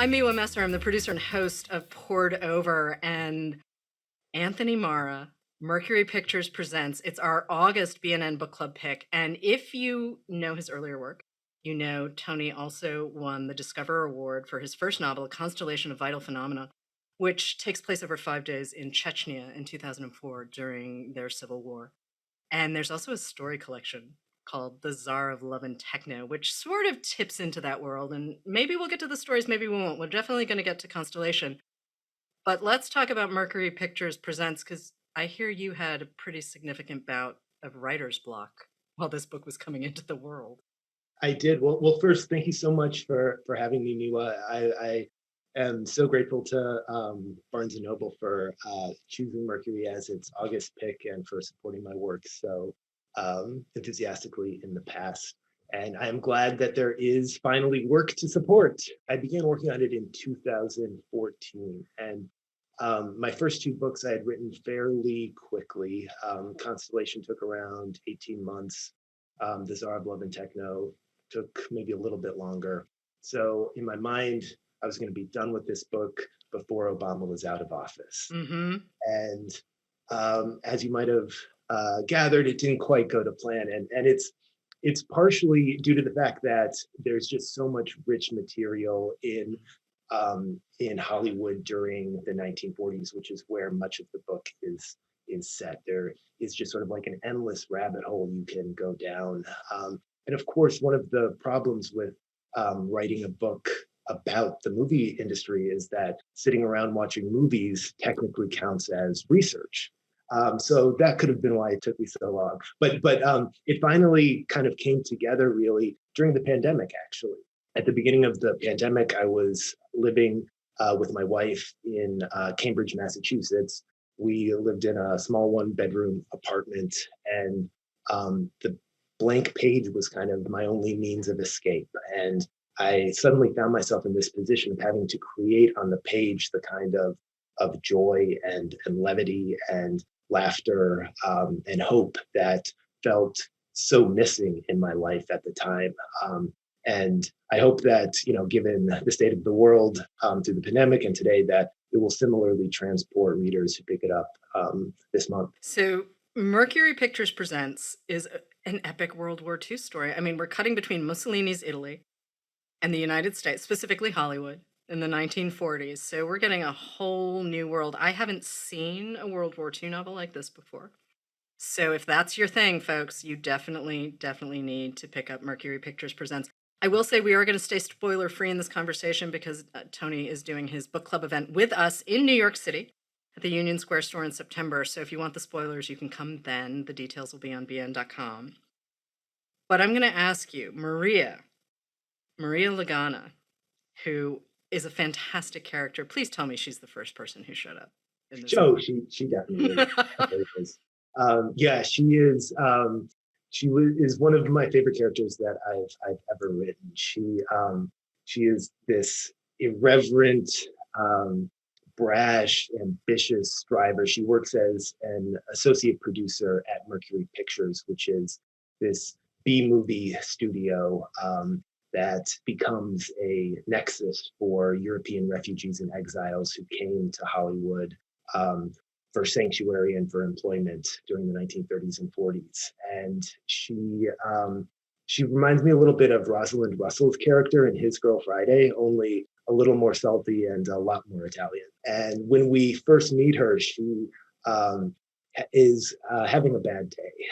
I'm Miwa Messer. I'm the producer and host of Poured Over, and Anthony Marra, Mercury Pictures Presents. It's our August B&N Book Club pick. And if you know his earlier work, you know Tony also won the Discover Award for his first novel, A Constellation of Vital Phenomena, which takes place over 5 days in Chechnya in 2004 during their civil war. And there's also a story collection called The Tsar of Love and Techno, which sort of tips into that world. And maybe we'll get to the stories, maybe we won't. We're definitely going to get to Constellation. But let's talk about Mercury Pictures Presents, because I hear you had a pretty significant bout of writer's block while this book was coming into the world. I did. Well, first, thank you so much for having me, Miwa. I am so grateful to Barnes & Noble for choosing Mercury as its August pick and for supporting my work so enthusiastically in the past. And I am glad that there is finally work to support. I began working on it in 2014, and my first two books I had written fairly quickly. Constellation took around 18 months. The Tsar of Love and Techno took maybe a little bit longer. So in my mind, I was going to be done with this book before Obama was out of office. Mm-hmm. And as you might have gathered, it didn't quite go to plan. And it's partially due to the fact that there's just so much rich material in Hollywood during the 1940s, which is where much of the book is set. There is just sort of like an endless rabbit hole you can go down. And of course, one of the problems with writing a book about the movie industry is that sitting around watching movies technically counts as research. So that could have been why it took me so long. But it finally kind of came together really during the pandemic, actually. At the beginning of the pandemic, I was living with my wife in Cambridge, Massachusetts. We lived in a small one-bedroom apartment, and the blank page was kind of my only means of escape. And I suddenly found myself in this position of having to create on the page the kind of joy and levity and laughter and hope that felt so missing in my life at the time. And I hope that, given the state of the world through the pandemic and today, that it will similarly transport readers who pick it up this month. So Mercury Pictures Presents is an epic World War II story. I mean, we're cutting between Mussolini's Italy and the United States, specifically Hollywood, in the 1940s. So we're getting a whole new world. I haven't seen a World War II novel like this before. So if that's your thing, folks, you definitely need to pick up Mercury Pictures Presents. I will say we are going to stay spoiler-free in this conversation because Tony is doing his book club event with us in New York City at the Union Square store in September. So if you want the spoilers, you can come then. The details will be on bn.com. But I'm going to ask you, Maria Lagana, who is a fantastic character. Please tell me she's the first person who showed up in this. Oh, she definitely is. Yeah, she is. She is one of my favorite characters that I've ever written. She is this irreverent, brash, ambitious striver. She works as an associate producer at Mercury Pictures, which is this B-movie studio that becomes a nexus for European refugees and exiles who came to Hollywood for sanctuary and for employment during the 1930s and 40s. And she reminds me a little bit of Rosalind Russell's character in His Girl Friday, only a little more salty and a lot more Italian. And when we first meet her, she is having a bad day.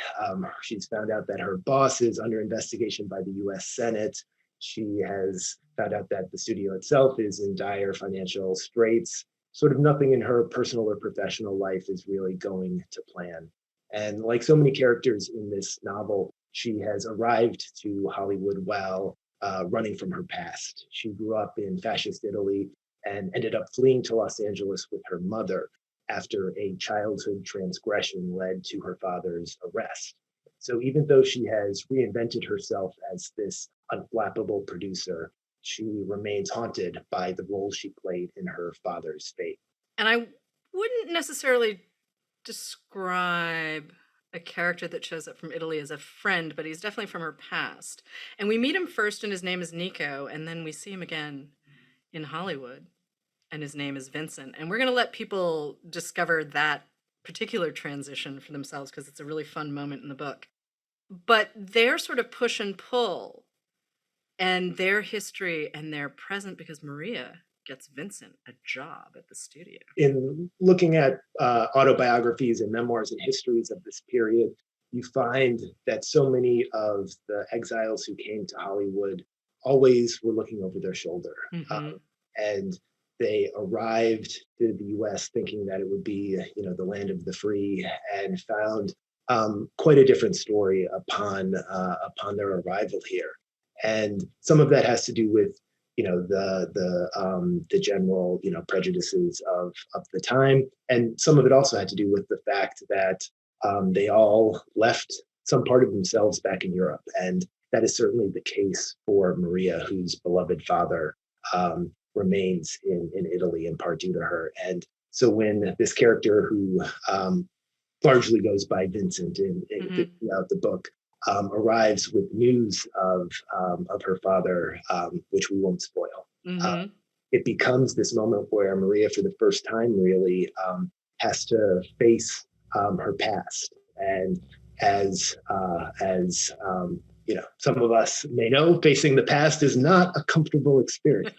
She's found out that her boss is under investigation by the US Senate. She has found out that the studio itself is in dire financial straits. Sort of nothing in her personal or professional life is really going to plan. And like so many characters in this novel, she has arrived to Hollywood while running from her past. She grew up in fascist Italy and ended up fleeing to Los Angeles with her mother after a childhood transgression led to her father's arrest. So even though she has reinvented herself as this unflappable producer, she remains haunted by the role she played in her father's fate. And I wouldn't necessarily describe a character that shows up from Italy as a friend, but he's definitely from her past. And we meet him first, and his name is Nico, and then we see him again in Hollywood, and his name is Vincent. And we're going to let people discover that particular transition for themselves because it's a really fun moment in the book. But their sort of push and pull and their history and their present, because Maria gets Vincent a job at the studio. In looking at autobiographies and memoirs and histories of this period, you find that so many of the exiles who came to Hollywood always were looking over their shoulder. And they arrived to the US thinking that it would be, the land of the free, and found quite a different story upon their arrival here. And some of that has to do with the general prejudices of the time, and some of it also had to do with the fact that they all left some part of themselves back in Europe, and that is certainly the case for Maria, whose beloved father remains in Italy in part due to her. And so when this character, who largely goes by Vincent throughout the book, arrives with news of her father, which we won't spoil. It becomes this moment where Maria, for the first time, really has to face her past, and as some of us may know, facing the past is not a comfortable experience.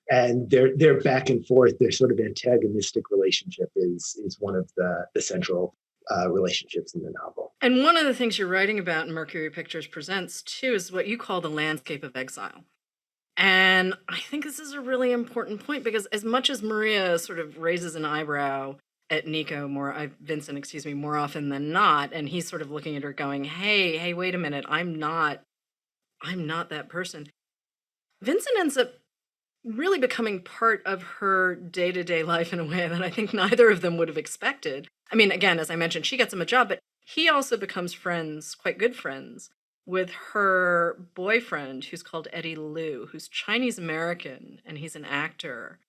And their back and forth, their sort of antagonistic relationship is one of the central relationships in the novel. And one of the things you're writing about in Mercury Pictures Presents, too, is what you call the landscape of exile. And I think this is a really important point, because as much as Maria sort of raises an eyebrow at Vincent, more often than not, and he's sort of looking at her going, hey, wait a minute, I'm not that person. Vincent ends up really becoming part of her day-to-day life in a way that I think neither of them would have expected. I mean, again, as I mentioned, she gets him a job, but he also becomes friends, quite good friends, with her boyfriend, who's called Eddie Liu, who's Chinese American, and he's an actor.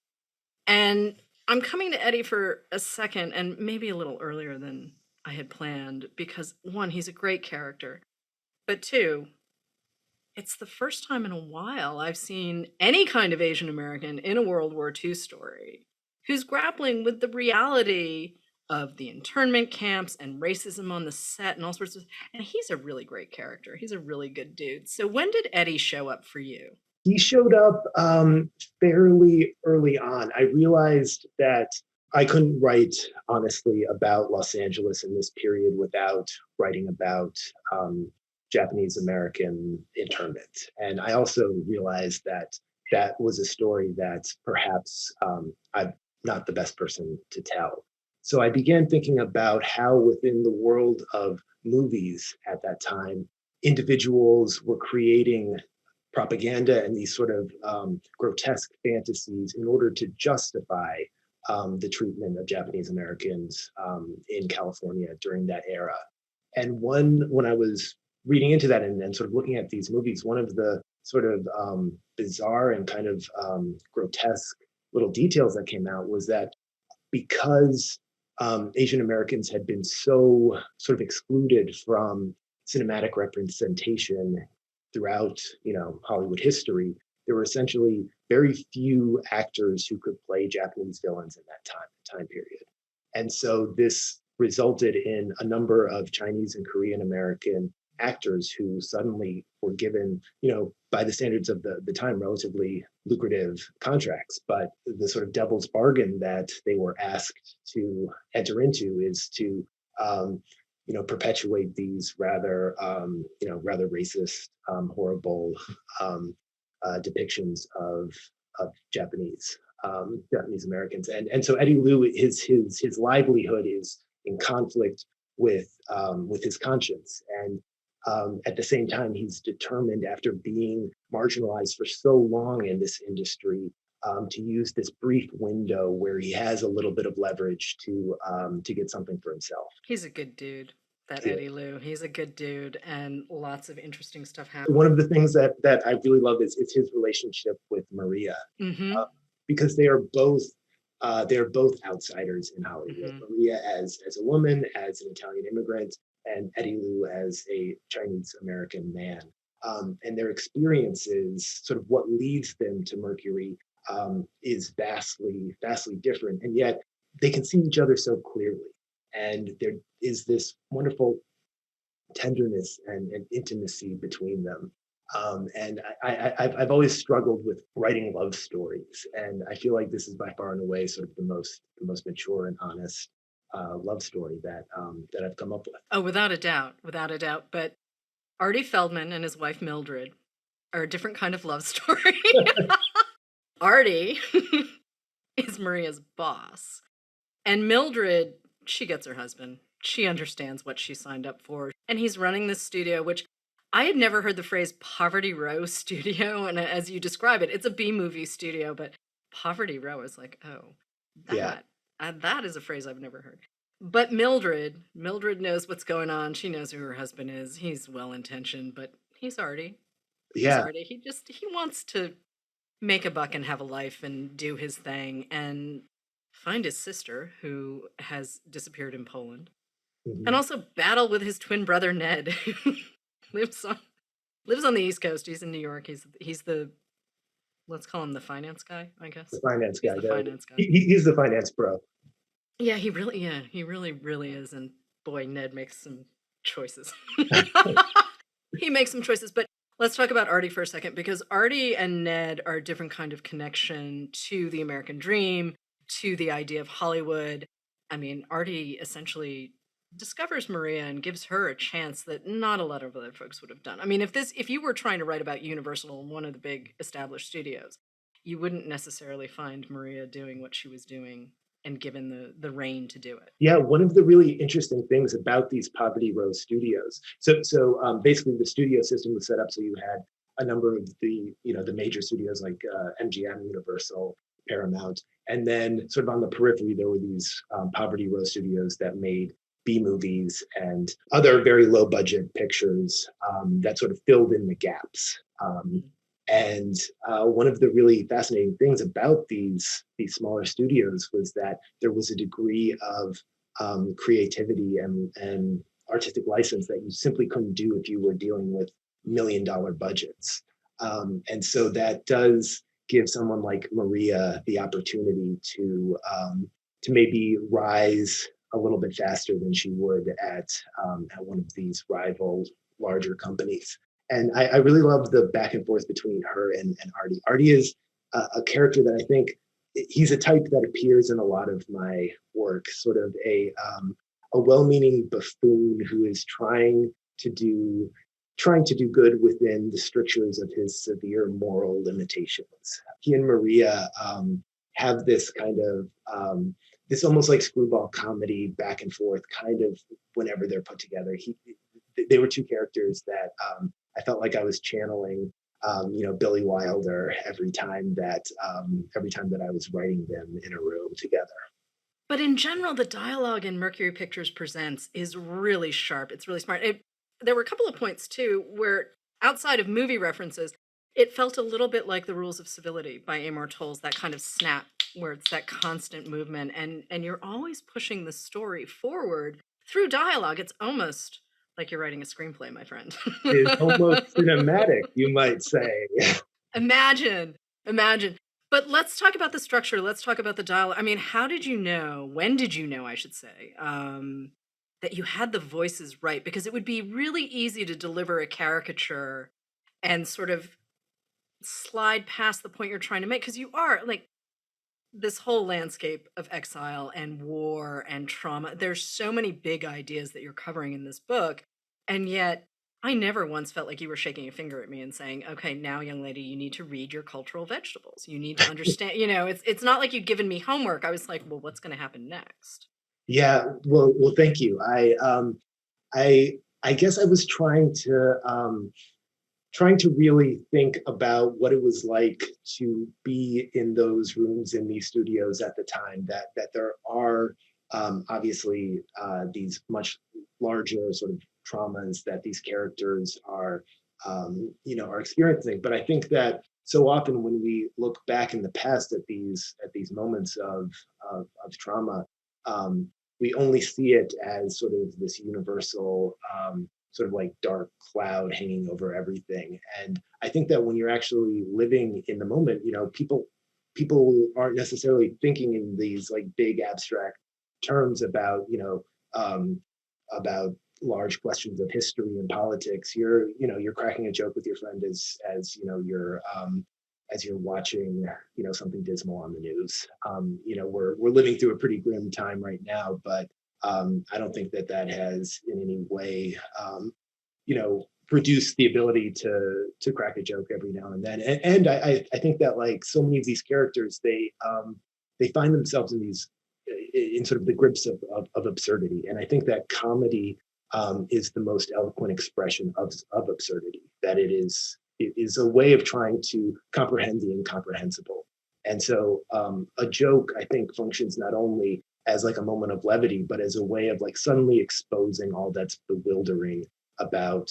And I'm coming to Eddie for a second, and maybe a little earlier than I had planned, because one, he's a great character, but two, it's the first time in a while I've seen any kind of Asian American in a World War II story who's grappling with the reality of the internment camps and racism on the set and all sorts of, and he's a really great character. He's a really good dude. So when did Eddie show up for you? He showed up fairly early on. I realized that I couldn't write honestly about Los Angeles in this period without writing about Japanese American internment. And I also realized that that was a story that perhaps I'm not the best person to tell. So I began thinking about how within the world of movies at that time, individuals were creating propaganda and these sort of grotesque fantasies in order to justify the treatment of Japanese Americans in California during that era. And when I was reading into that and sort of looking at these movies, one of the sort of bizarre and kind of grotesque little details that came out was that because Asian Americans had been so sort of excluded from cinematic representation throughout, Hollywood history, there were essentially very few actors who could play Japanese villains in that time period. And so this resulted in a number of Chinese and Korean American actors who suddenly were given, by the standards of the time, relatively lucrative contracts. But the sort of devil's bargain that they were asked to enter into is to, perpetuate these rather racist, horrible depictions of Japanese Americans. And so Eddie Liu, his livelihood is in conflict with his conscience. And at the same time, he's determined, after being marginalized for so long in this industry, to use this brief window where he has a little bit of leverage to get something for himself. He's a good dude, that Eddie Liu. He's a good dude, and lots of interesting stuff happens. One of the things that I really love is his relationship with Maria, because they are both outsiders in Hollywood. Maria as a woman, as an Italian immigrant, and Eddie Liu as a Chinese American man. and their experiences, sort of what leads them to Mercury, is vastly different, and yet they can see each other so clearly. And there is this wonderful tenderness and intimacy between them. And I've always struggled with writing love stories, and I feel like this is by far and away sort of the most mature and honest love story that I've come up with. Oh, without a doubt, without a doubt. But Artie Feldman and his wife Mildred are a different kind of love story. Artie is Maria's boss, and Mildred, she gets her husband. She understands what she signed up for. And he's running this studio, which I had never heard the phrase Poverty Row Studio. And as you describe it, it's a B movie studio, but Poverty Row is like, oh, Yeah, that is a phrase I've never heard. But Mildred knows what's going on. She knows who her husband is. He's well intentioned, but he's Artie. He's yeah, Artie. He wants to make a buck and have a life and do his thing and find his sister who has disappeared in Poland, and mhm. also battle with his twin brother Ned, who lives on lives on the East Coast. He's in New York. He's the, let's call him the finance guy, I The guess. finance He's guy. the finance guy. He's the finance bro. Yeah, he really is. And boy, Ned makes some choices. He makes some choices, but let's talk about Artie for a second, because Artie and Ned are a different kind of connection to the American dream, to the idea of Hollywood. I mean, Artie essentially discovers Maria and gives her a chance that not a lot of other folks would have done. I mean, if you were trying to write about Universal, one of the big established studios, you wouldn't necessarily find Maria doing what she was doing and given the reign to do it. Yeah, one of the really interesting things about these Poverty Row studios. So basically, the studio system was set up so you had a number of the major studios like MGM, Universal, Paramount, and then sort of on the periphery there were these Poverty Row studios that made B movies and other very low budget pictures that sort of filled in the gaps. Mhm. And one of the really fascinating things about these smaller studios was that there was a degree of creativity and artistic license that you simply couldn't do if you were dealing with $1 million budgets. And so that does give someone like Maria the opportunity to maybe rise a little bit faster than she would at one of these rival larger companies. And I really love the back and forth between her and Artie. Artie is a character that I think he's a type that appears in a lot of my work, sort of a well-meaning buffoon who is trying to do good within the strictures of his severe moral limitations. He and Maria have this kind of this almost like screwball comedy back and forth, kind of whenever they're put together. They were two characters that I felt like I was channeling, Billy Wilder every time that I was writing them in a room together. But in general, the dialogue in Mercury Pictures Presents is really sharp. It's really smart. There were a couple of points too where, outside of movie references, it felt a little bit like The Rules of Civility by Amor Towles, that kind of snap where it's that constant movement, and you're always pushing the story forward through dialogue. It's almost like you're writing a screenplay, my friend. It is almost cinematic, you might say. Imagine, imagine. But let's talk about the structure. Let's talk about the dialogue. I mean, how did you know? When did you know, I should say, that you had the voices right? Because it would be really easy to deliver a caricature and sort of slide past the point you're trying to make. Because you are like, this whole landscape of exile and war and trauma. There's so many big ideas that you're covering in this book. And yet, I never once felt like you were shaking a finger at me and saying, okay, now, young lady, you need to read your cultural vegetables. You need to understand, it's not like you'd given me homework. I was like, well, what's going to happen next? Yeah, well, thank you. I guess I was trying to really think about what it was like to be in those rooms in these studios at the time. That there are obviously these much larger sort of traumas that these characters are experiencing. But I think that so often when we look back in the past at these moments of trauma, we only see it as sort of this universal sort of like dark cloud hanging over everything. And I think that when you're actually living in the moment, people aren't necessarily thinking in these like big abstract terms about about large questions of history and politics. You're cracking a joke with your friend as you're watching something dismal on the news. We're living through a pretty grim time right now, but I don't think that has in any way produce the ability to crack a joke every now and then. And I think that like so many of these characters, they find themselves in sort of the grips of absurdity. And I think that comedy is the most eloquent expression of absurdity. That it is a way of trying to comprehend the incomprehensible. And so a joke, I think, functions not only as like a moment of levity, but as a way of like suddenly exposing all that's bewildering about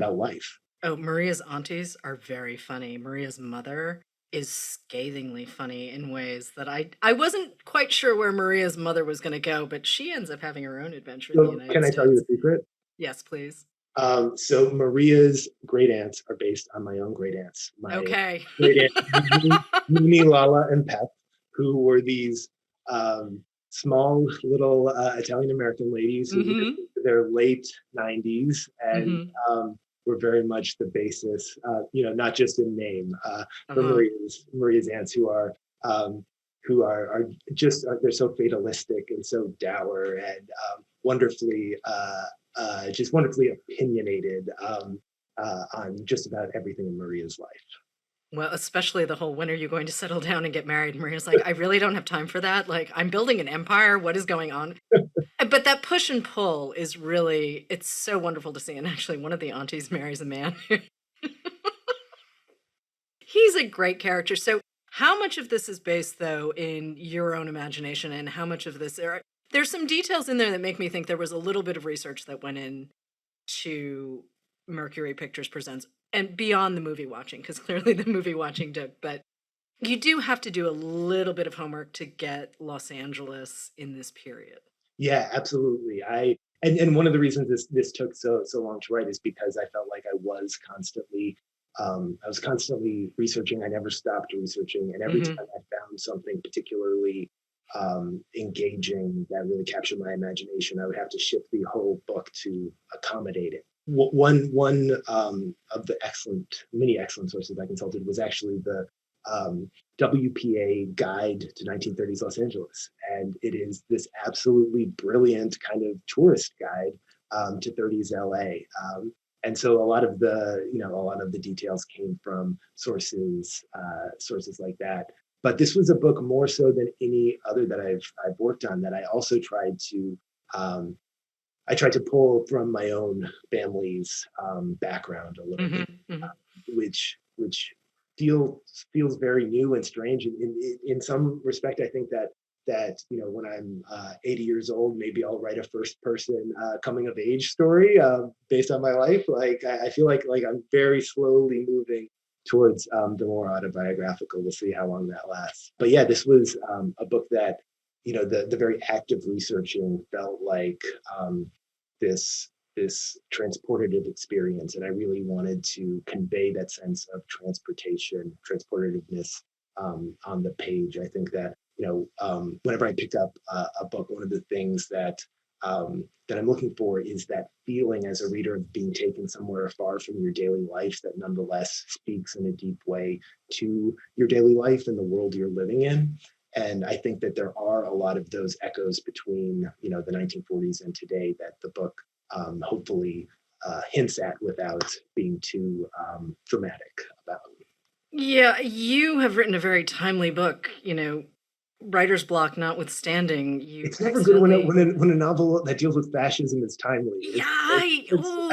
life. Oh, Maria's aunties are very funny. Maria's mother is scathingly funny in ways that I wasn't quite sure where Maria's mother was going to go, but she ends up having her own adventure in the So United can I tell you States. a secret? Yes, please. So Maria's great aunts are based on my own great aunts. My Okay. great aunt Mimi, Lala, and Pep, who were these small little Italian American ladies who lived Mm-hmm. into their late 90s and Mm-hmm. were very much the basis, not just in name, for Uh-huh. Maria's aunts who are just they're so fatalistic and so dour and just wonderfully opinionated on just about everything in Maria's life. Well, especially the whole when are you going to settle down and get married? Maria's like, I really don't have time for that. Like, I'm building an empire. What is going on? But that push and pull is really, it's so wonderful to see. And actually, one of the aunties marries a man. He's a great character. So, how much of this is based, though, in your own imagination, and how much of this there's some details in there that make me think there was a little bit of research that went in to Mercury Pictures Presents and beyond the movie watching, because clearly the movie watching did. But you do have to do a little bit of homework to get Los Angeles in this period. Yeah, absolutely. And one of the reasons this took so long to write is because I felt like I was constantly researching. I never stopped researching, and every Hmm. time I found something particularly engaging that really captured my imagination, I would have to shift the whole book to accommodate it. One of the many excellent sources I consulted was actually the WPA Guide to 1930s Los Angeles. And it is this absolutely brilliant kind of tourist guide to 30s LA. And so a lot of the details came from sources like that. But this was a book more so than any other that I've worked on that I also um, tried to pull from my own family's background a little Hmm. bit, Hmm. which feels very new and strange. In some respect, I think that when I'm 80 years old, maybe I'll write a first person coming of age story based on my life. Like I feel like I'm very slowly moving towards the more autobiographical. We'll see how long that lasts. But yeah, this was a book that the very active researching felt like this transportative experience, and I really wanted to convey that sense of transportativeness on the page. I think that whenever I pick up a book, one of the things that I'm looking for is that feeling as a reader of being taken somewhere far from your daily life that nonetheless speaks in a deep way to your daily life and the world you're living in. And I think that there are a lot of those echoes between the 1940s and today that the book hopefully hints at without being too dramatic about. Yeah, you have written a very timely book, writer's block notwithstanding, you It's never good accidentally. when a novel that deals with fascism is timely. Yeah, ooh.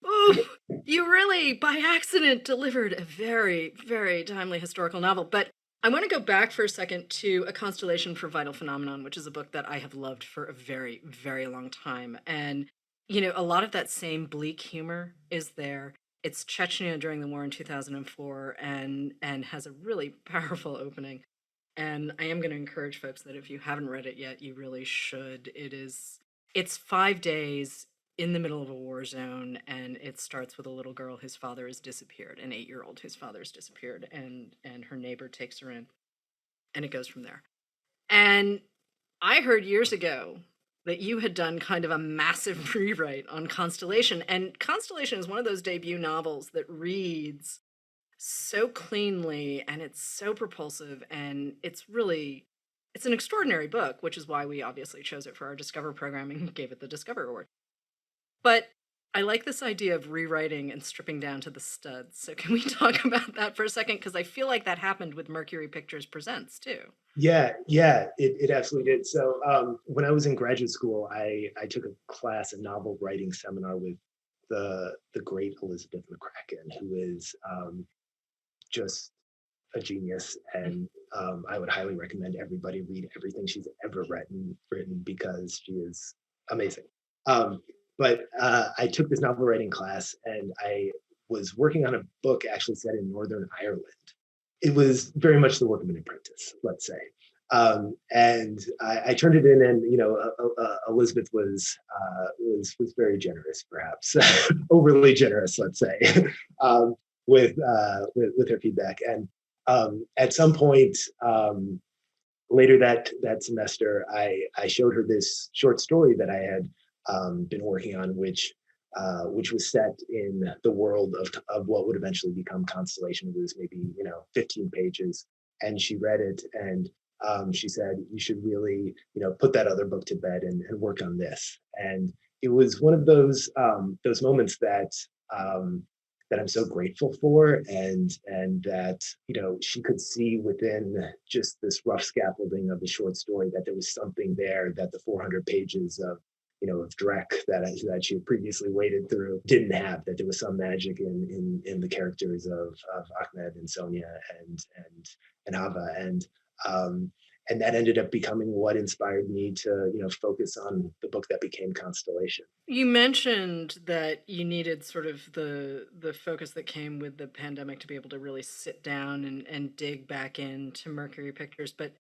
Ooh, you really, by accident, delivered a very, very timely historical novel. But I want to go back for a second to A Constellation for Vital Phenomenon, which is a book that I have loved for a very, very long time. And, a lot of that same bleak humor is there. It's Chechnya during the war in 2004 and has a really powerful opening. And I am going to encourage folks that if you haven't read it yet, you really should. It's 5 days in the middle of a war zone, and it starts with a little girl whose father has disappeared, an 8-year-old whose father's disappeared, and her neighbor takes her in, and it goes from there. And I heard years ago that you had done kind of a massive rewrite on Constellation, and Constellation is one of those debut novels that reads so cleanly, and it's so propulsive, and it's an extraordinary book, which is why we obviously chose it for our Discover programming and gave it the Discover Award. But I like this idea of rewriting and stripping down to the studs. So can we talk about that for a second? Because I feel like that happened with Mercury Pictures Presents too. Yeah, it absolutely did. So when I was in graduate school, I took a class, a novel writing seminar with the great Elizabeth McCracken, who is just a genius, and I would highly recommend everybody read everything she's ever written because she is amazing. But I took this novel writing class, and I was working on a book actually set in Northern Ireland. It was very much the work of an apprentice, let's say. And I turned it in, and Elizabeth was very generous, perhaps overly generous, let's say, um, with her feedback. And at some point later that semester, I showed her this short story that I had been working on, which was set in the world of what would eventually become Constellation. It was maybe 15 pages, and she read it, and she said, "You should really put that other book to bed and work on this." And it was one of those moments that I'm so grateful for, and that she could see within just this rough scaffolding of the short story that there was something there that the 400 pages of Drek that she had previously waded through didn't have. That there was some magic in the characters of Ahmed and Sonia and Ava, and that ended up becoming what inspired me to focus on the book that became Constellation. You mentioned that you needed sort of the focus that came with the pandemic to be able to really sit down and dig back into Mercury Pictures. But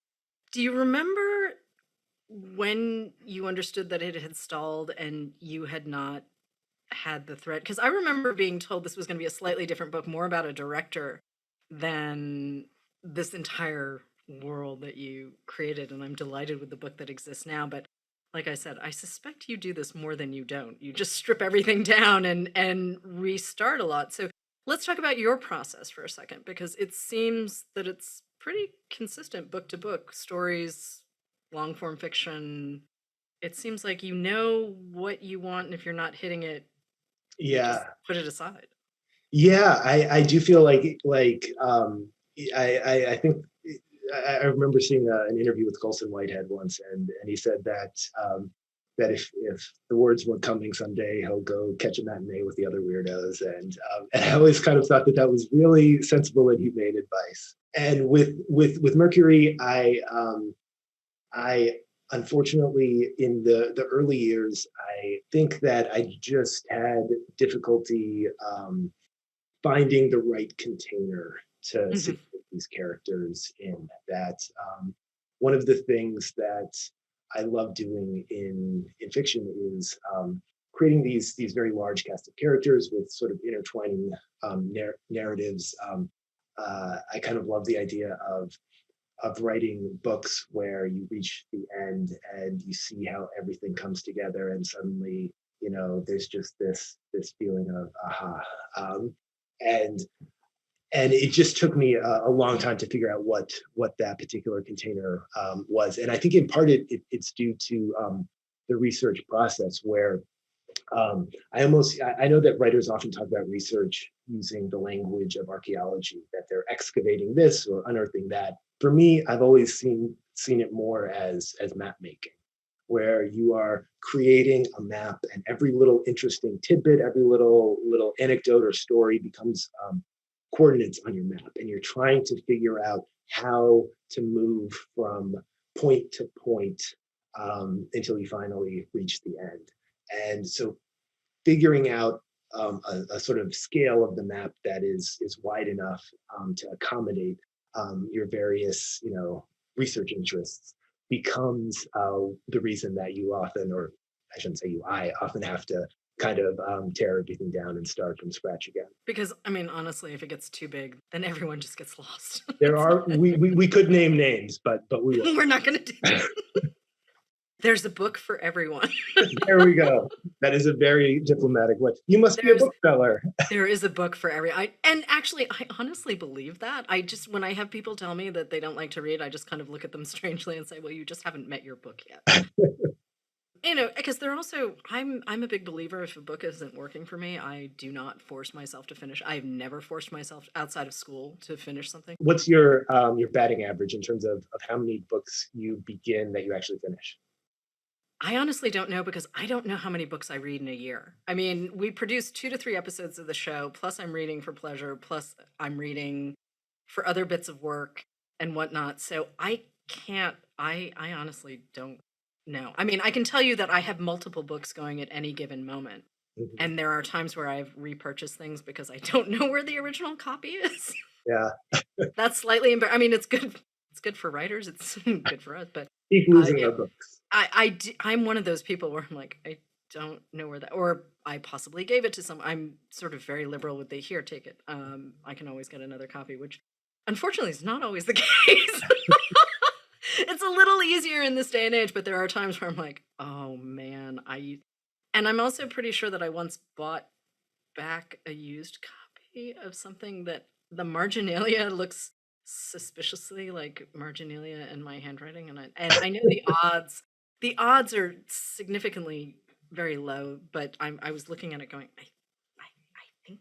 do you remember when you understood that it had stalled and you had not had the thread? Because I remember being told this was going to be a slightly different book, more about a director than this entire world that you created. And I'm delighted with the book that exists now. But like I said, I suspect you do this more than you don't. You just strip everything down and restart a lot. So let's talk about your process for a second, because it seems that it's pretty consistent book to book, stories, long form fiction. It seems like you know what you want, and if you're not hitting it, you just Yeah, put it aside. yeah, I do feel I think I remember seeing an interview with Colson Whitehead once, and he said that if the words weren't coming someday, he'll go catch a matinee with the other weirdos, and I always kind of thought that was really sensible and humane advice. And with Mercury, I unfortunately, in the early years, I think that I just had difficulty finding the right container to Mhm. situate these characters in. That one of the things that I love doing in fiction is creating these very large cast of characters with sort of intertwining narratives. I kind of love the idea of writing books where you reach the end and you see how everything comes together, and suddenly there's just this feeling of aha. And and it just took me a long time to figure out what that particular container was. And I think in part it's due to the research process, where I know that writers often talk about research using the language of archaeology, that they're excavating this or unearthing that. For me, I've always seen it more as map making, where you are creating a map, and every little interesting tidbit, every little anecdote or story becomes coordinates on your map, and you're trying to figure out how to move from point to point until you finally reach the end. And so figuring out a sort of scale of the map that is wide enough to accommodate your various research interests becomes the reason that you often, or I shouldn't say you, I often have to kind of tear everything down and start from scratch again. Because, I mean, honestly, if it gets too big, then everyone just gets lost. There are we could name names, but we won't. We're not going to do that. There's a book for everyone. There we go. That is a very diplomatic way. You must be a bookseller. There is a book for and actually, I honestly believe that. When I have people tell me that they don't like to read, I just kind of look at them strangely and say, well, you just haven't met your book yet. Because they're also, I'm a big believer, if a book isn't working for me, I do not force myself to finish. I've never forced myself outside of school to finish something. What's your batting average in terms of how many books you begin that you actually finish? I honestly don't know, because I don't know how many books I read in a year. I mean, we produce 2 to 3 episodes of the show, plus I'm reading for pleasure, plus I'm reading for other bits of work and whatnot. So I honestly don't know. I mean, I can tell you that I have multiple books going at any given moment. Mm-hmm. And there are times where I've repurchased things because I don't know where the original copy is. Yeah. That's slightly I mean, it's good. It's good for writers. It's good for us, but keep losing their books. I'm one of those people where I'm like, I don't know where that, or I possibly gave it to someone. I'm sort of very liberal with here, take it. I can always get another copy, which unfortunately is not always the case. It's a little easier in this day and age, but there are times where I'm like, oh man, and I'm also pretty sure that I once bought back a used copy of something that the marginalia looks suspiciously like marginalia in my handwriting, and I know the odds are significantly very low, but I was looking at it going, I think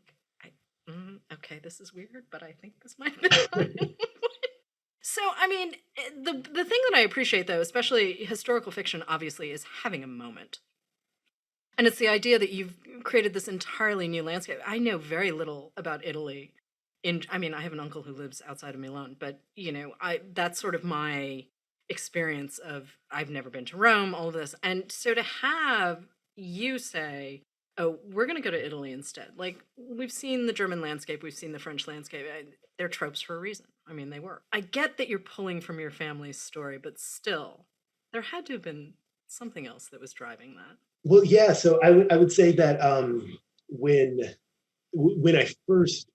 okay, this is weird, but I think this might be. So, I mean, the thing that I appreciate, though, especially historical fiction, obviously, is having a moment. And it's the idea that you've created this entirely new landscape. I know very little about Italy. I mean, I have an uncle who lives outside of Milan, but that's sort of my experience of, I've never been to Rome, all of this. And so to have you say, oh, we're going to go to Italy instead. Like, we've seen the German landscape, we've seen the French landscape. They're tropes for a reason. I mean, they were. I get that you're pulling from your family's story, but still, there had to have been something else that was driving that. Well, yeah. So I would say that when I first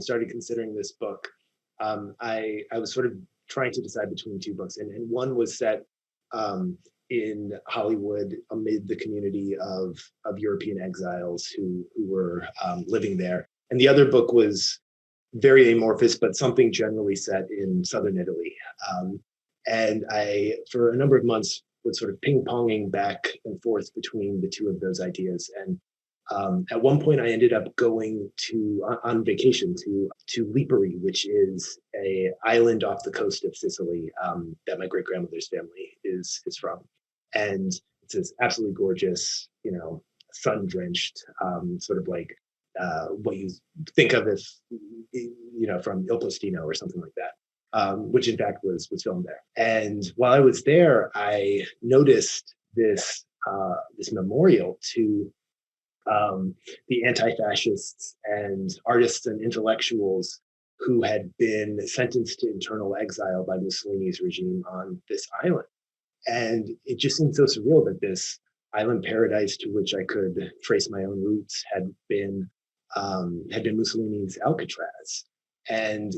started considering this book, I was sort of trying to decide between 2 books, and one was set in Hollywood amid the community of European exiles who were living there, and the other book was very amorphous, but something generally set in southern Italy. And I, for a number of months, was sort of ping-ponging back and forth between the 2 of those ideas. And at one point, I ended up going on vacation to Lipari, which is an island off the coast of Sicily that my great-grandmother's family is from. And it's this absolutely gorgeous, sun-drenched, sort of like what you think of if, from Il Postino or something like that, which in fact was filmed there. And while I was there, I noticed this memorial to the anti-fascists and artists and intellectuals who had been sentenced to internal exile by Mussolini's regime on this island. And it just seemed so surreal that this island paradise to which I could trace my own roots had been Mussolini's Alcatraz. And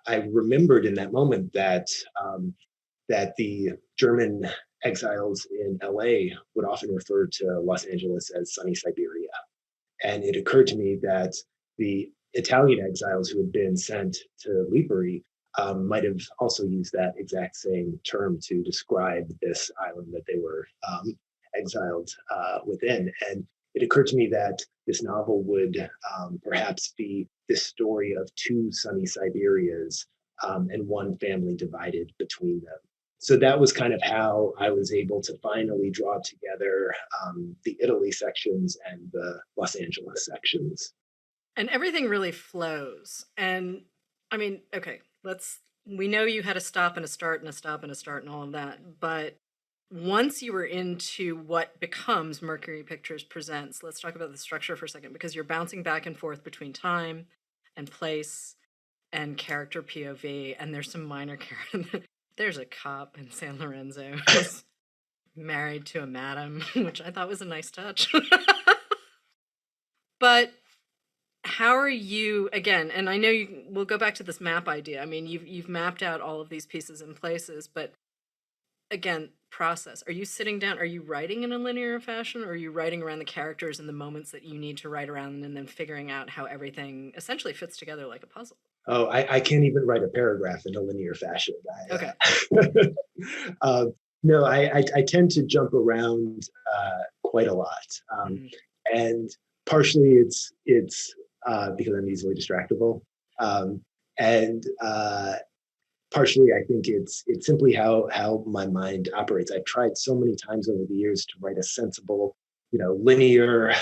I remembered in that moment that the German exiles in LA would often refer to Los Angeles as sunny Siberia. And it occurred to me that the Italian exiles who had been sent to Lipari might have also used that exact same term to describe this island that they were exiled within. And it occurred to me that this novel would perhaps be this story of 2 sunny Siberias and one family divided between them. So that was kind of how I was able to finally draw together the Italy sections and the Los Angeles sections. And everything really flows. And I mean, okay, we know you had a stop and a start and a stop and a start and all of that. But once you were into what becomes Mercury Pictures Presents, let's talk about the structure for a second, because you're bouncing back and forth between time and place and character POV. And there's some minor character. There's a cop in San Lorenzo who's married to a madam, which I thought was a nice touch. But how are you, again, and I know we'll go back to this map idea. I mean, you've mapped out all of these pieces and places, but again, process. Are you sitting down, are you writing in a linear fashion, or are you writing around the characters and the moments that you need to write around and then figuring out how everything essentially fits together like a puzzle? Oh, I can't even write a paragraph in a linear fashion. Okay. Uh, no, I tend to jump around quite a lot, Mhm. and partially it's because I'm easily distractible, and partially I think it's simply how my mind operates. I've tried so many times over the years to write a sensible, linear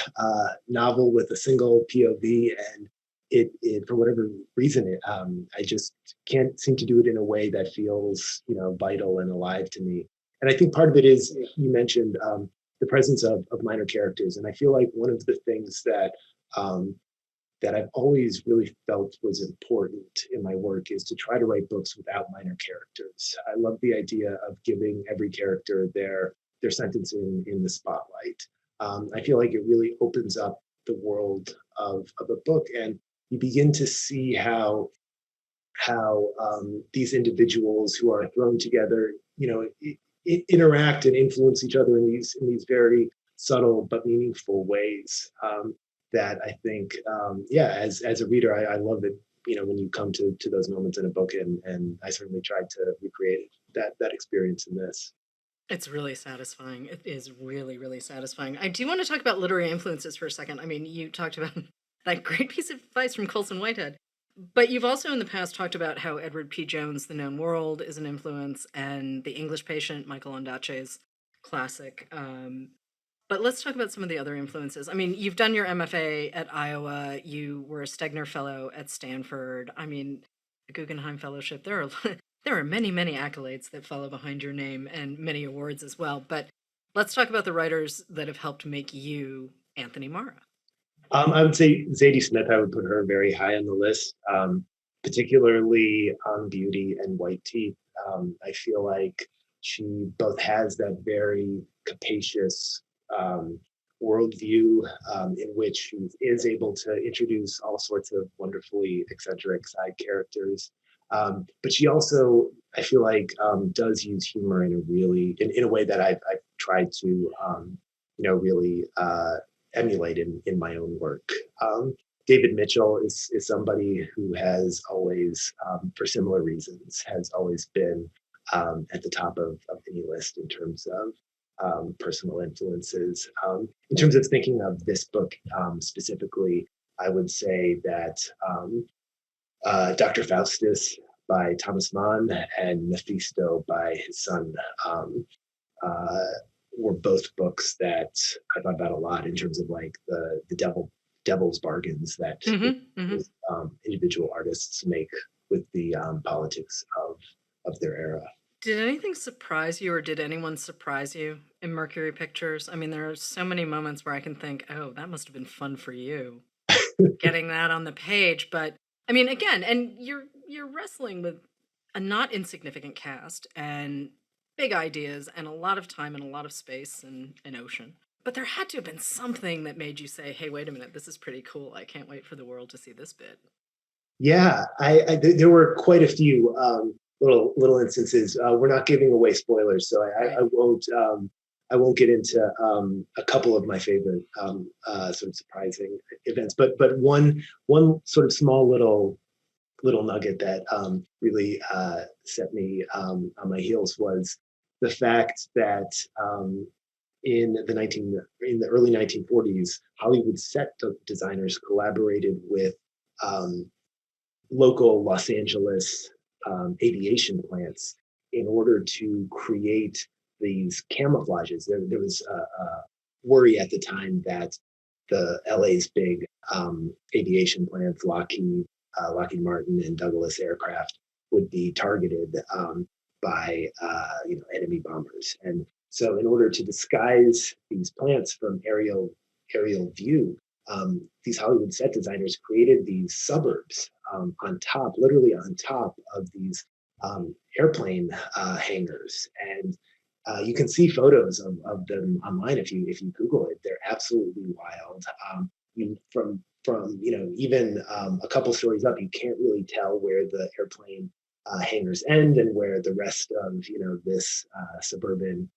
novel with a single POV, and it for whatever reason I just can't seem to do it in a way that feels vital and alive to me. And I think part of it is you mentioned the presence of minor characters, and I feel like one of the things um, that I've always really felt was important in my work is to try to write books without minor characters. I love the idea of giving every character their sentence in the spotlight. I feel like it really opens up the world of a book, and you begin to see how these individuals who are thrown together, interact and influence each other in these very subtle but meaningful ways. That I think, yeah, as a reader, I love it. When you come to those moments in a book, and I certainly tried to recreate that experience in this. It's really satisfying. It is really, really satisfying. I do want to talk about literary influences for a second. I mean, you talked about that great piece of advice from Colson Whitehead, but you've also in the past talked about how Edward P. Jones' The Known World is an influence, and The English Patient, Michael Ondaatje's classic. But let's talk about some of the other influences. I mean, you've done your MFA at Iowa. You were a Stegner Fellow at Stanford. I mean, the Guggenheim Fellowship. There are there are many, many accolades that follow behind your name and many awards as well. But let's talk about the writers that have helped make you Anthony Marra. I would say Zadie Smith. I would put her very high on the list, particularly on Beauty and White Teeth. I feel like she both has that very capacious um, worldview, in which she is able to introduce all sorts of wonderfully eccentric side characters. But she also, I feel like, does use humor in a way that I've tried to, really emulate in my own work. David Mitchell is somebody who has always, for similar reasons, has always been at the top of any list in terms of personal influences. In terms of thinking of this book specifically, I would say that Dr. Faustus by Thomas Mann and Mephisto by his son uh, were both books that I thought about a lot in terms of like the devil's bargains that Mm-hmm, mm-hmm. individual artists make with the politics of their era. Did anything surprise you, or did anyone surprise you in Mercury Pictures? I mean, there are so many moments where I can think, oh, that must have been fun for you, getting that on the page. But I mean, again, and you're wrestling with a not insignificant cast and big ideas and a lot of time and a lot of space and an ocean. But there had to have been something that made you say, hey, wait a minute, this is pretty cool. I can't wait for the world to see this bit. Yeah, there were quite a few little instances. We're not giving away spoilers, so Right. I won't get into a couple of my favorite sort of surprising events. But one sort of small little nugget that really set me on my heels was the fact that in the early 1940s, Hollywood set designers collaborated with um, local Los Angeles aviation plants in order to create these camouflages. There was a worry at the time that the LA's big aviation plants, Lockheed Martin, and Douglas Aircraft, would be targeted by enemy bombers. And so, in order to disguise these plants from aerial view, these Hollywood set designers created these suburbs on top, literally on top of these airplane hangars, and you can see photos of them online if you Google it. They're absolutely wild. you from even a couple stories up, you can't really tell where the airplane hangars end and where the rest of this suburban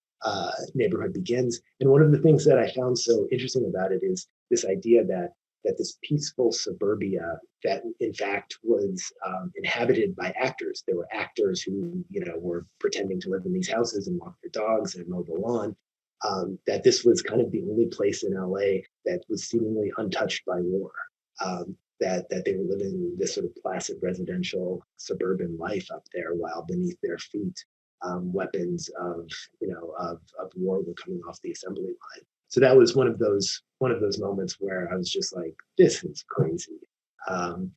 neighborhood begins. And one of the things that I found so interesting about it is this idea that this peaceful suburbia that in fact was inhabited by actors. There were actors who were pretending to live in these houses and walk their dogs and mow the lawn. That this was kind of the only place in LA that was seemingly untouched by war. That they were living this sort of placid residential suburban life up there, while beneath their feet, weapons of war were coming off the assembly line. So that was one of those moments where I was just like, this is crazy. There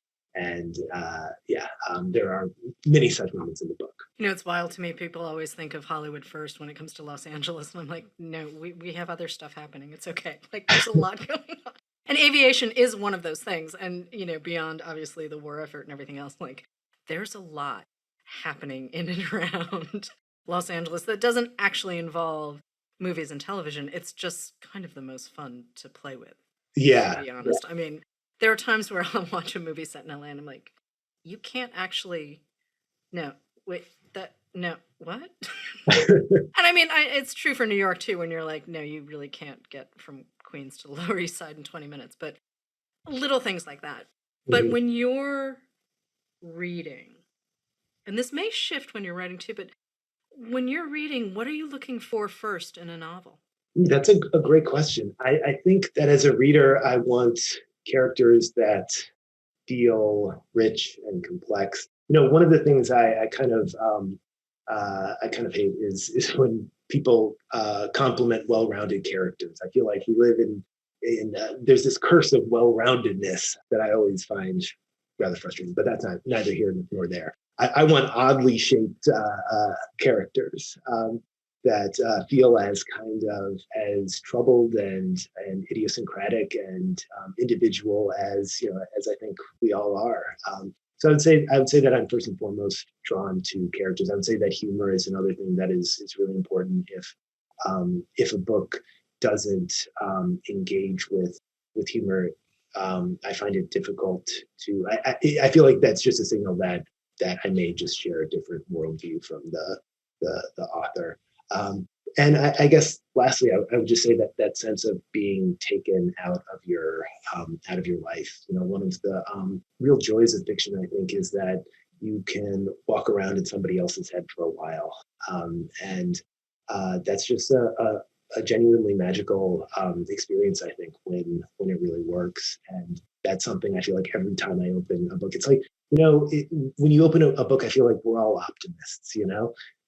are many such moments in the book. It's wild to me. People always think of Hollywood first when it comes to Los Angeles. And I'm like, no, we have other stuff happening. It's okay. Like, there's a lot going on. And aviation is one of those things. And, beyond obviously the war effort and everything else, like, there's a lot happening in and around Los Angeles that doesn't actually involve movies and television. It's just kind of the most fun to play with. Yeah. To be honest. Yeah. I mean, there are times where I'll watch a movie set in LA and I'm like, you can't actually, no, wait, no, what? And I mean, it's true for New York too, when you're like, no, you really can't get from Queens to the Lower East Side in 20 minutes, but little things like that. But when you're reading, and this may shift when you're writing too, but when you're reading, what are you looking for first in a novel? That's a great question. I think that as a reader, I want characters that feel rich and complex. One of the things I kind of hate is when people compliment well-rounded characters. I feel like we live in there's this curse of well-roundedness that I always find rather frustrating. But that's neither here nor there. I want oddly shaped characters that feel as kind of as troubled and idiosyncratic and individual as I think we all are. So I would say that I'm first and foremost drawn to characters. I would say that humor is another thing that is really important. If a book doesn't engage with humor, I find it difficult to. I feel like that's just a signal that I may just share a different worldview from the author. And I guess lastly, I would just say that sense of being taken out of your life. One of the real joys of fiction, I think, is that you can walk around in somebody else's head for a while, and that's just a genuinely magical experience. I think when it really works, and that's something I feel like every time I open a book, it's like when you open a book, I feel like we're all optimists.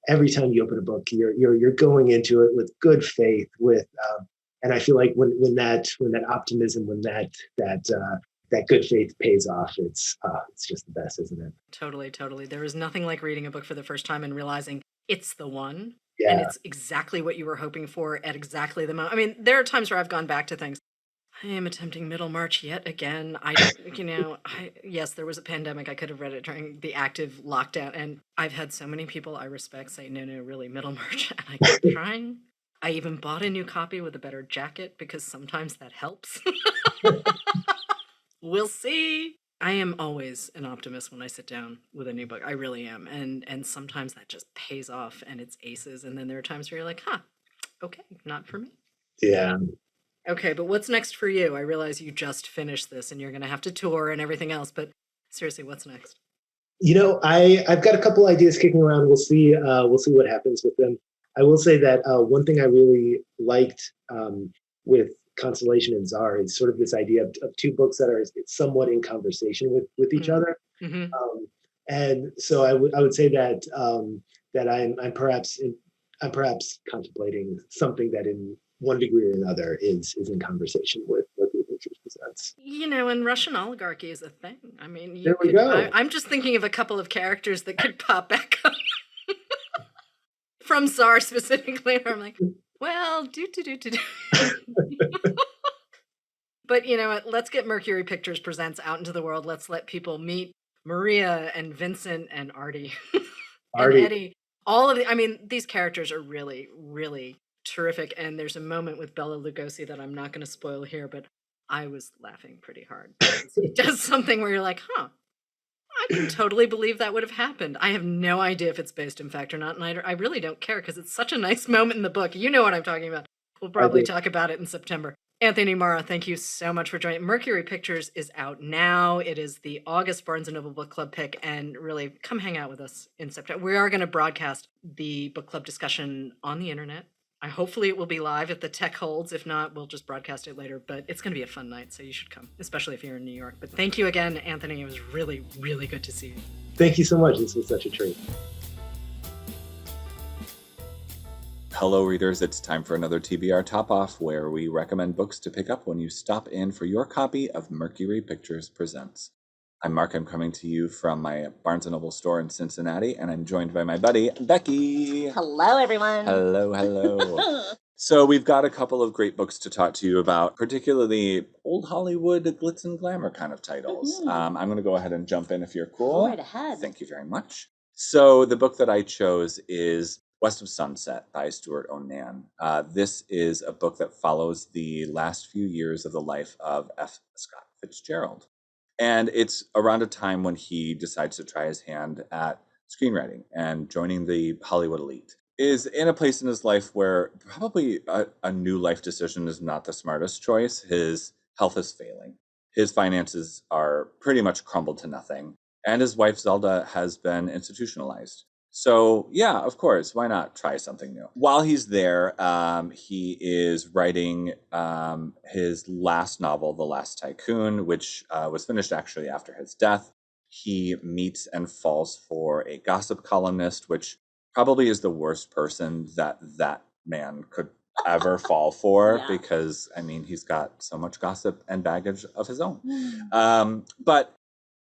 Every time you open a book, you're going into it with good faith, and I feel like when that optimism, when that good faith pays off, it's just the best, isn't it? Totally. There is nothing like reading a book for the first time and realizing it's the one, yeah. And it's exactly what you were hoping for at exactly the moment. I mean, there are times where I've gone back to things. I am attempting Middlemarch yet again. Yes, there was a pandemic. I could have read it during the active lockdown. And I've had so many people I respect say, no, really, Middlemarch. And I kept trying. I even bought a new copy with a better jacket because sometimes that helps. We'll see. I am always an optimist when I sit down with a new book. I really am. And sometimes that just pays off and it's aces. And then there are times where you're like, okay, not for me. Yeah. Okay, but what's next for you? I realize you just finished this and you're going to have to tour and everything else, but seriously, what's next? I've got a couple ideas kicking around. We'll see what happens with them. I will say that one thing I really liked with Constellation and Czar is sort of this idea of two books that are somewhat in conversation with each other. Mm-hmm. And so I would say that that I'm perhaps contemplating something that in one degree or another is in conversation with Mercury Pictures Presents. And Russian oligarchy is a thing. I mean, there we go. I'm just thinking of a couple of characters that could pop back up from Czar specifically. Where I'm like, well, do. But you know what? Let's get Mercury Pictures Presents out into the world. Let's let people meet Maria and Vincent and Artie and Eddie. These characters are really, really terrific. And there's a moment with Bela Lugosi that I'm not going to spoil here, but I was laughing pretty hard because he does something where you're like, huh, I can totally believe that would have happened. I have no idea if it's based in fact or not, and I really don't care because it's such a nice moment in the book. You know what I'm talking about. We'll probably talk about it in September. Anthony Marra, thank you so much for joining. Mercury Pictures is out now. It is the August Barnes & Noble Book Club pick, and really come hang out with us in September. We are going to broadcast the book club discussion on the internet. Hopefully it will be live if the tech holds. If not, we'll just broadcast it later. But it's going to be a fun night, so you should come, especially if you're in New York. But thank you again, Anthony. It was really, really good to see you. Thank you so much. This was such a treat. Hello, readers. It's time for another TBR Topoff, where we recommend books to pick up when you stop in for your copy of Mercury Pictures Presents. I'm Mark. I'm coming to you from my Barnes & Noble store in Cincinnati, and I'm joined by my buddy, Becky. Hello, everyone. Hello. So we've got a couple of great books to talk to you about, particularly old Hollywood glitz and glamour kind of titles. I'm going to go ahead and jump in if you're cool. Go right ahead. Thank you very much. So the book that I chose is West of Sunset by Stuart Onan. This is a book that follows the last few years of the life of F. Scott Fitzgerald. And it's around a time when he decides to try his hand at screenwriting and joining the Hollywood elite. Is in a place in his life where probably a new life decision is not the smartest choice. His health is failing. His finances are pretty much crumbled to nothing. And his wife, Zelda, has been institutionalized. So, yeah, of course, why not try something new? While he's there, he is writing his last novel, The Last Tycoon, which was finished actually after his death. He meets and falls for a gossip columnist, which probably is the worst person that man could ever fall for, because, I mean, he's got so much gossip and baggage of his own. But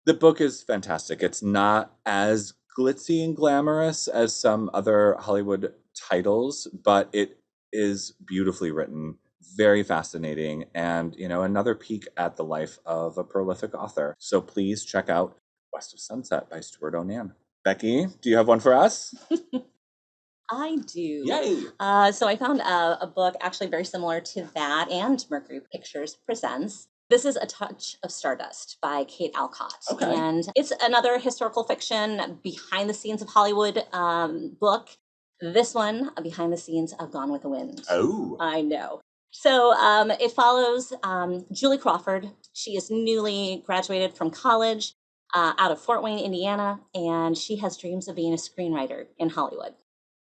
the book is fantastic. It's not as glitzy and glamorous as some other Hollywood titles, but it is beautifully written, very fascinating, and, you know, another peek at the life of a prolific author. So please check out West of Sunset by Stuart Onan. Becky, do you have one for us? I do. Yay! So I found a book actually very similar to that and Mercury Pictures Presents. This is A Touch of Stardust by Kate Alcott. Okay. And it's another historical fiction behind the scenes of Hollywood book. This one, behind the scenes of Gone with the Wind. Oh. I know. So it follows Julie Crawford. She is newly graduated from college out of Fort Wayne, Indiana, and she has dreams of being a screenwriter in Hollywood.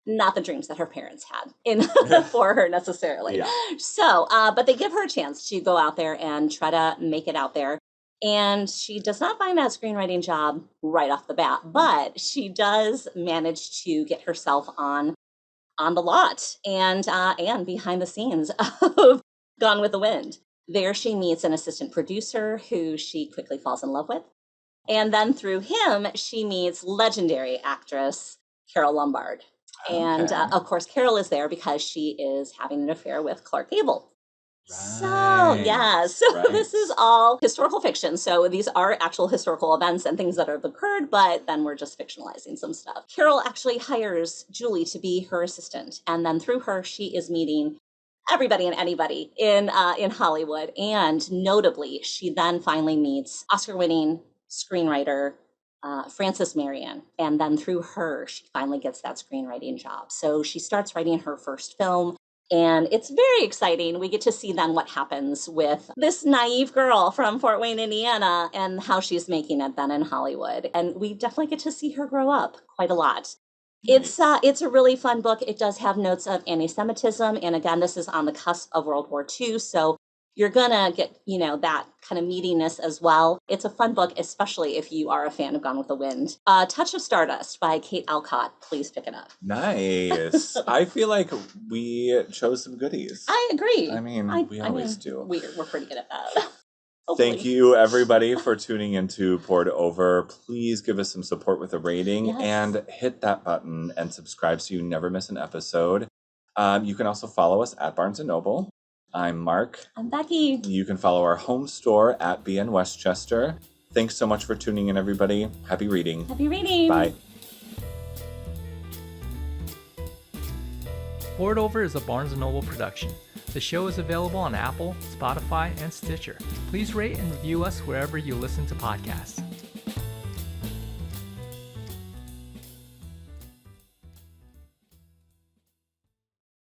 Not the dreams that her parents had for her necessarily. Yeah. So, but they give her a chance to go out there and try to make it out there. And she does not find that screenwriting job right off the bat, but she does manage to get herself on the lot and behind the scenes of Gone with the Wind. There she meets an assistant producer who she quickly falls in love with. And then through him, she meets legendary actress Carole Lombard. And of course, Carol is there because she is having an affair with Clark Gable. Right. So this is all historical fiction. So these are actual historical events and things that have occurred, but then we're just fictionalizing some stuff. Carol actually hires Julie to be her assistant. And then through her, she is meeting everybody and anybody in Hollywood. And notably, she then finally meets Oscar-winning screenwriter Frances Marion, and then through her, she finally gets that screenwriting job. So she starts writing her first film, and it's very exciting. We get to see then what happens with this naive girl from Fort Wayne, Indiana, and how she's making it then in Hollywood. And we definitely get to see her grow up quite a lot. Nice. It's a really fun book. It does have notes of anti-Semitism, and again, this is on the cusp of World War II, so you're gonna get, that kind of meatiness as well. It's a fun book, especially if you are a fan of Gone with the Wind. Touch of Stardust by Kate Alcott. Please pick it up. Nice. I feel like we chose some goodies. I agree. I mean, we always do. We're pretty good at that. Thank you, everybody, for tuning into Poured Over. Please give us some support with a rating and hit that button and subscribe so you never miss an episode. You can also follow us at Barnes & Noble. I'm Mark. I'm Becky. You can follow our home store at B&N Westchester. Thanks so much for tuning in, everybody. Happy reading. Happy reading. Bye. Poured Over is a Barnes & Noble production. The show is available on Apple, Spotify, and Stitcher. Please rate and review us wherever you listen to podcasts.